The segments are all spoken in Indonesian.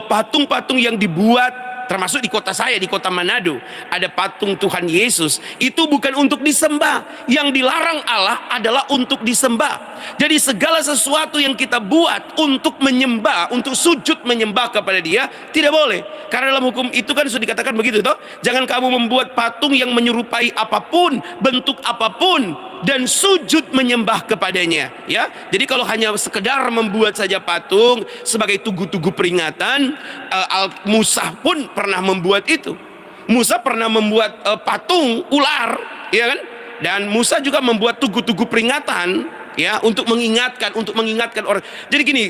patung-patung yang dibuat, termasuk di kota saya, di kota Manado, ada patung Tuhan Yesus, itu bukan untuk disembah. Yang dilarang Allah adalah untuk disembah. Jadi segala sesuatu yang kita buat untuk menyembah, untuk sujud menyembah kepada Dia, tidak boleh. Karena dalam hukum itu kan sudah dikatakan begitu toh. Jangan kamu membuat patung yang menyerupai apapun, bentuk apapun, dan sujud menyembah kepadanya, ya. Jadi kalau hanya sekedar membuat saja patung sebagai tugu-tugu peringatan, Musa pun pernah membuat itu. Musa pernah membuat patung ular, ya kan? Dan Musa juga membuat tugu-tugu peringatan, ya, untuk mengingatkan orang. Jadi gini,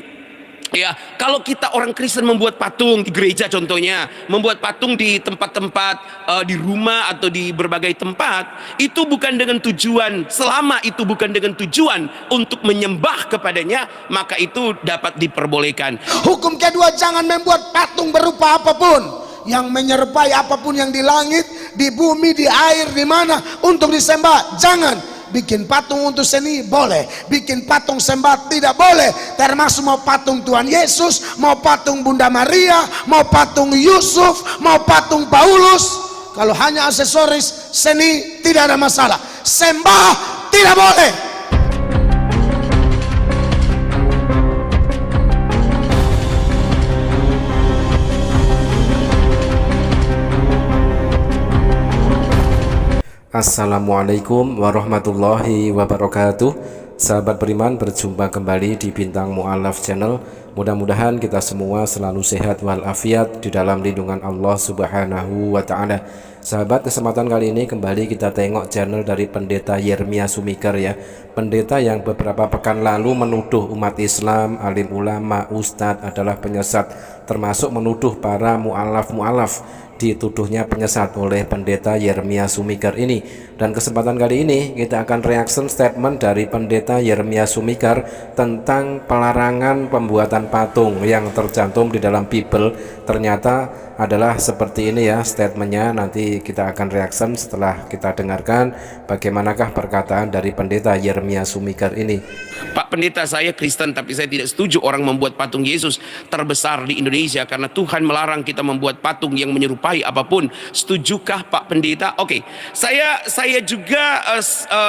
ya, kalau kita orang Kristen membuat patung di gereja contohnya, membuat patung di tempat-tempat di rumah atau di berbagai tempat, itu bukan dengan tujuan, selama itu bukan dengan tujuan untuk menyembah kepadanya, maka itu dapat diperbolehkan. Hukum kedua, jangan membuat patung berupa apapun yang menyerupai apapun yang di langit, di bumi, di air, di mana untuk disembah. Jangan. Bikin patung untuk seni boleh, bikin patung sembah tidak boleh, termasuk mau patung Tuhan Yesus, mau patung Bunda Maria, mau patung Yusuf, mau patung Paulus. Kalau hanya aksesoris seni tidak ada masalah, sembah tidak boleh. Assalamualaikum warahmatullahi wabarakatuh. Sahabat beriman, berjumpa kembali di Bintang Mu'alaf Channel. Mudah-mudahan kita semua selalu sehat walafiat di dalam lindungan Allah Subhanahu wa Ta'ala. Sahabat, kesempatan kali ini kembali kita tengok channel dari Pendeta Yeremia Sumikar, ya. Pendeta yang beberapa pekan lalu menuduh umat Islam, alim ulama, ustadz adalah penyesat, termasuk menuduh para mu'alaf dituduhnya penyesat oleh Pendeta Yeremia Sumikar ini. Dan kesempatan kali ini kita akan reaction statement dari Pendeta Yeremia Sumikar tentang pelarangan pembuatan patung yang tercantum di dalam Bible. Ternyata adalah seperti ini, ya, statementnya. Nanti kita akan reaction setelah kita dengarkan bagaimanakah perkataan dari Pendeta Yeremia Sumikar ini. Pak Pendeta, saya Kristen tapi saya tidak setuju orang membuat patung Yesus terbesar di Indonesia karena Tuhan melarang kita membuat patung yang menyerupai apapun. Setujukah Pak Pendeta? Oke, saya juga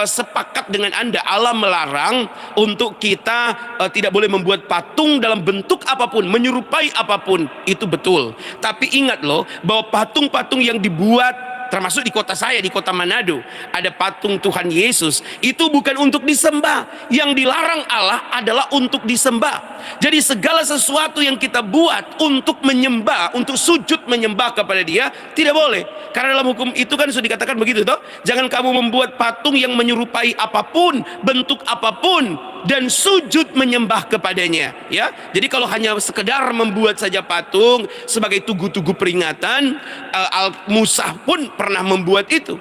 sepakat dengan Anda. Allah melarang untuk kita tidak boleh membuat patung dalam bentuk apapun, menyerupai apapun. Itu betul. Tapi ingat loh bahwa patung-patung yang dibuat, termasuk di kota saya, di kota Manado, ada patung Tuhan Yesus, itu bukan untuk disembah. Yang dilarang Allah adalah untuk disembah. Jadi segala sesuatu yang kita buat untuk menyembah, untuk sujud menyembah kepada Dia, tidak boleh. Karena dalam hukum itu kan sudah dikatakan begitu toh. Jangan kamu membuat patung yang menyerupai apapun, bentuk apapun, dan sujud menyembah kepadanya, ya. Jadi kalau hanya sekedar membuat saja patung sebagai tugu-tugu peringatan, Musa pun pernah membuat itu.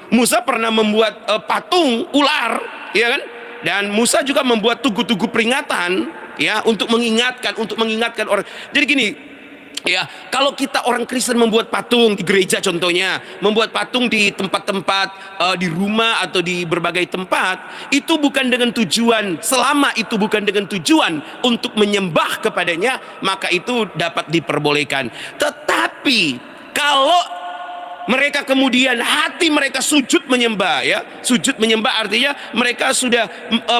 Musa pernah membuat patung ular, ya kan? Dan Musa juga membuat tugu-tugu peringatan, ya, untuk mengingatkan orang. Jadi gini, ya, kalau kita orang Kristen membuat patung di gereja contohnya, membuat patung di tempat-tempat di rumah atau di berbagai tempat, itu bukan dengan tujuan, selama itu bukan dengan tujuan untuk menyembah kepadanya, maka itu dapat diperbolehkan. Tetapi kalau mereka kemudian hati mereka sujud menyembah, ya, sujud menyembah artinya mereka sudah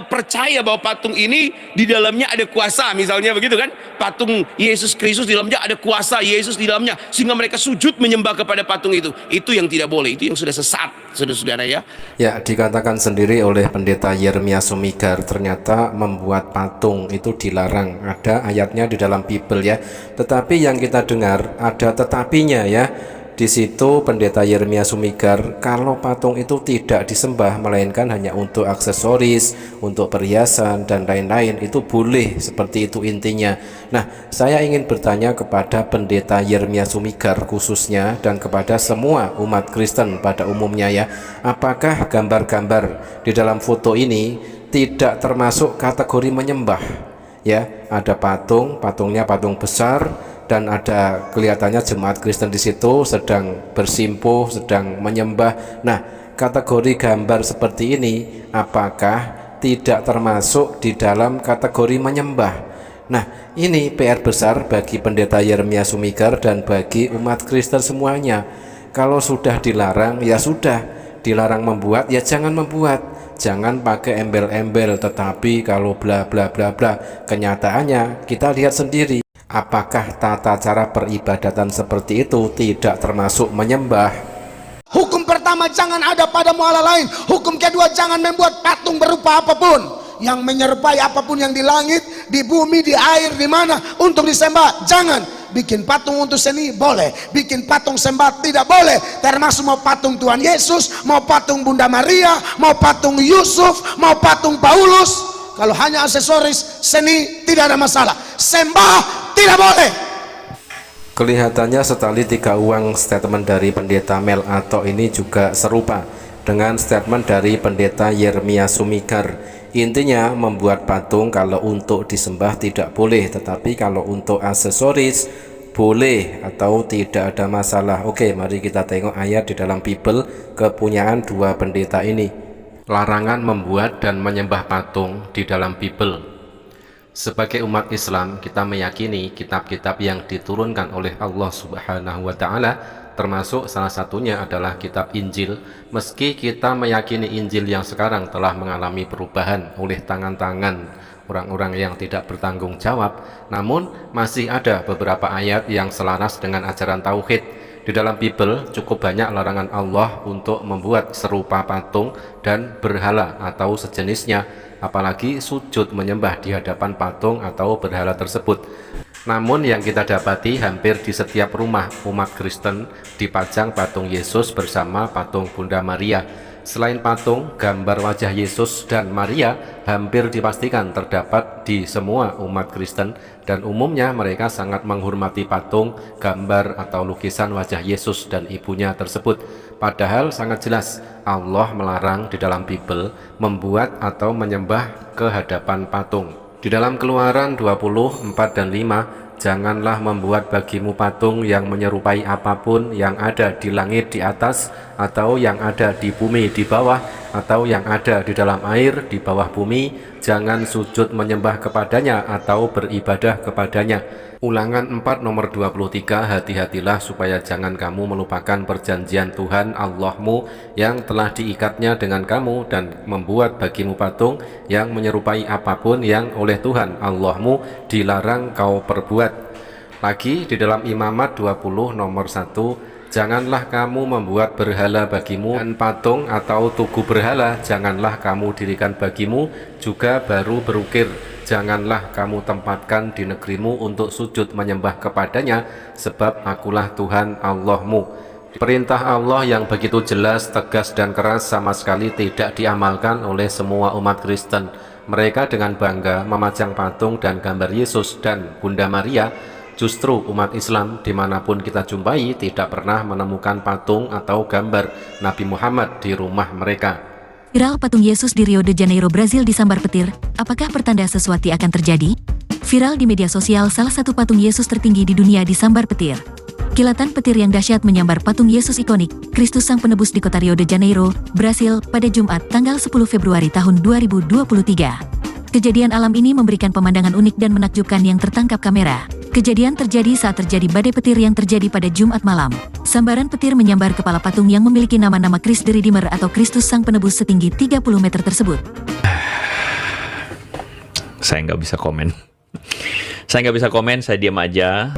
percaya bahwa patung ini di dalamnya ada kuasa, misalnya begitu kan, patung Yesus Kristus di dalamnya ada kuasa Yesus di dalamnya, sehingga mereka sujud menyembah kepada patung itu yang tidak boleh, itu yang sudah sesat, saudara-saudara, ya. Ya, dikatakan sendiri oleh Pendeta Yeremia Sumikar, ternyata membuat patung itu dilarang. Ada ayatnya di dalam Bible, ya. Tetapi yang kita dengar ada tetapinya, ya. Di situ Pendeta Yeremia Sumikar, kalau patung itu tidak disembah melainkan hanya untuk aksesoris, untuk perhiasan dan lain-lain, itu boleh, seperti itu intinya. Nah, saya ingin bertanya kepada Pendeta Yeremia Sumikar khususnya dan kepada semua umat Kristen pada umumnya, ya, apakah gambar-gambar di dalam foto ini tidak termasuk kategori menyembah? Ya, ada patungnya patung besar, dan ada kelihatannya jemaat Kristen di situ sedang bersimpuh, sedang menyembah. Nah, kategori gambar seperti ini apakah tidak termasuk di dalam kategori menyembah? Nah, ini PR besar bagi pendeta Yeremia Sumigar dan bagi umat Kristen semuanya. Kalau sudah dilarang, ya sudah. Dilarang membuat, ya jangan membuat. Jangan pakai embel-embel, tetapi kalau bla bla bla bla, kenyataannya kita lihat sendiri. Apakah tata cara peribadatan seperti itu tidak termasuk menyembah? Hukum pertama, jangan ada padamu Allah lain. Hukum kedua, jangan membuat patung berupa apapun yang menyerupai apapun yang di langit, di bumi, di air, di mana untuk disembah. Jangan. Bikin patung untuk seni boleh, bikin patung sembah tidak boleh, termasuk mau patung Tuhan Yesus, mau patung Bunda Maria, mau patung Yusuf, mau patung Paulus. Kalau hanya aksesoris seni tidak ada masalah, sembah tidak boleh. Kelihatannya setali tiga uang statement dari pendeta Mel Ato ini juga serupa dengan statement dari pendeta Yeremia Sumigar. Intinya membuat patung kalau untuk disembah tidak boleh, tetapi kalau untuk aksesoris boleh atau tidak ada masalah. Oke, mari kita tengok ayat di dalam Bible kepunyaan dua pendeta ini. Larangan membuat dan menyembah patung di dalam Bible. Sebagai umat Islam, kita meyakini kitab-kitab yang diturunkan oleh Allah Subhanahu wa Ta'ala, termasuk salah satunya adalah kitab Injil. Meski kita meyakini Injil yang sekarang telah mengalami perubahan oleh tangan-tangan orang-orang yang tidak bertanggung jawab, namun masih ada beberapa ayat yang selaras dengan ajaran tauhid. Di dalam Bible cukup banyak larangan Allah untuk membuat serupa patung dan berhala atau sejenisnya, apalagi sujud menyembah di hadapan patung atau berhala tersebut. Namun yang kita dapati hampir di setiap rumah umat Kristen dipajang patung Yesus bersama patung Bunda Maria. Selain patung, gambar wajah Yesus dan Maria hampir dipastikan terdapat di semua umat Kristen, dan umumnya mereka sangat menghormati patung, gambar atau lukisan wajah Yesus dan ibunya tersebut. Padahal sangat jelas Allah melarang di dalam Bible membuat atau menyembah ke hadapan patung. Di dalam Keluaran 20:4 dan 5, janganlah membuat bagimu patung yang menyerupai apapun yang ada di langit di atas, atau yang ada di bumi di bawah, atau yang ada di dalam air di bawah bumi. Jangan sujud menyembah kepadanya atau beribadah kepadanya. Ulangan 4 nomor 23, hati-hatilah supaya jangan kamu melupakan perjanjian Tuhan Allahmu yang telah diikatnya dengan kamu, dan membuat bagimu patung yang menyerupai apapun yang oleh Tuhan Allahmu dilarang kau perbuat. Lagi di dalam Imamat 20 nomor 1, janganlah kamu membuat berhala bagimu, dan patung atau tugu berhala janganlah kamu dirikan bagimu, juga baru berukir janganlah kamu tempatkan di negerimu untuk sujud menyembah kepadanya, sebab akulah Tuhan Allahmu. Perintah Allah yang begitu jelas, tegas dan keras sama sekali tidak diamalkan oleh semua umat Kristen. Mereka dengan bangga memajang patung dan gambar Yesus dan Bunda Maria. Justru umat Islam dimanapun kita jumpai tidak pernah menemukan patung atau gambar Nabi Muhammad di rumah mereka. Viral patung Yesus di Rio de Janeiro, Brazil disambar petir. Apakah pertanda sesuatu akan terjadi? Viral di media sosial, salah satu patung Yesus tertinggi di dunia disambar petir. Kilatan petir yang dahsyat menyambar patung Yesus ikonik, Kristus Sang Penebus di kota Rio de Janeiro, Brasil, pada Jumat, tanggal 10 Februari tahun 2023. Kejadian alam ini memberikan pemandangan unik dan menakjubkan yang tertangkap kamera. Kejadian terjadi saat terjadi badai petir yang terjadi pada Jumat malam. Sambaran petir menyambar kepala patung yang memiliki nama-nama Christ the Redeemer atau Kristus Sang Penebus setinggi 30 meter tersebut. Saya nggak bisa komen. Saya diam aja.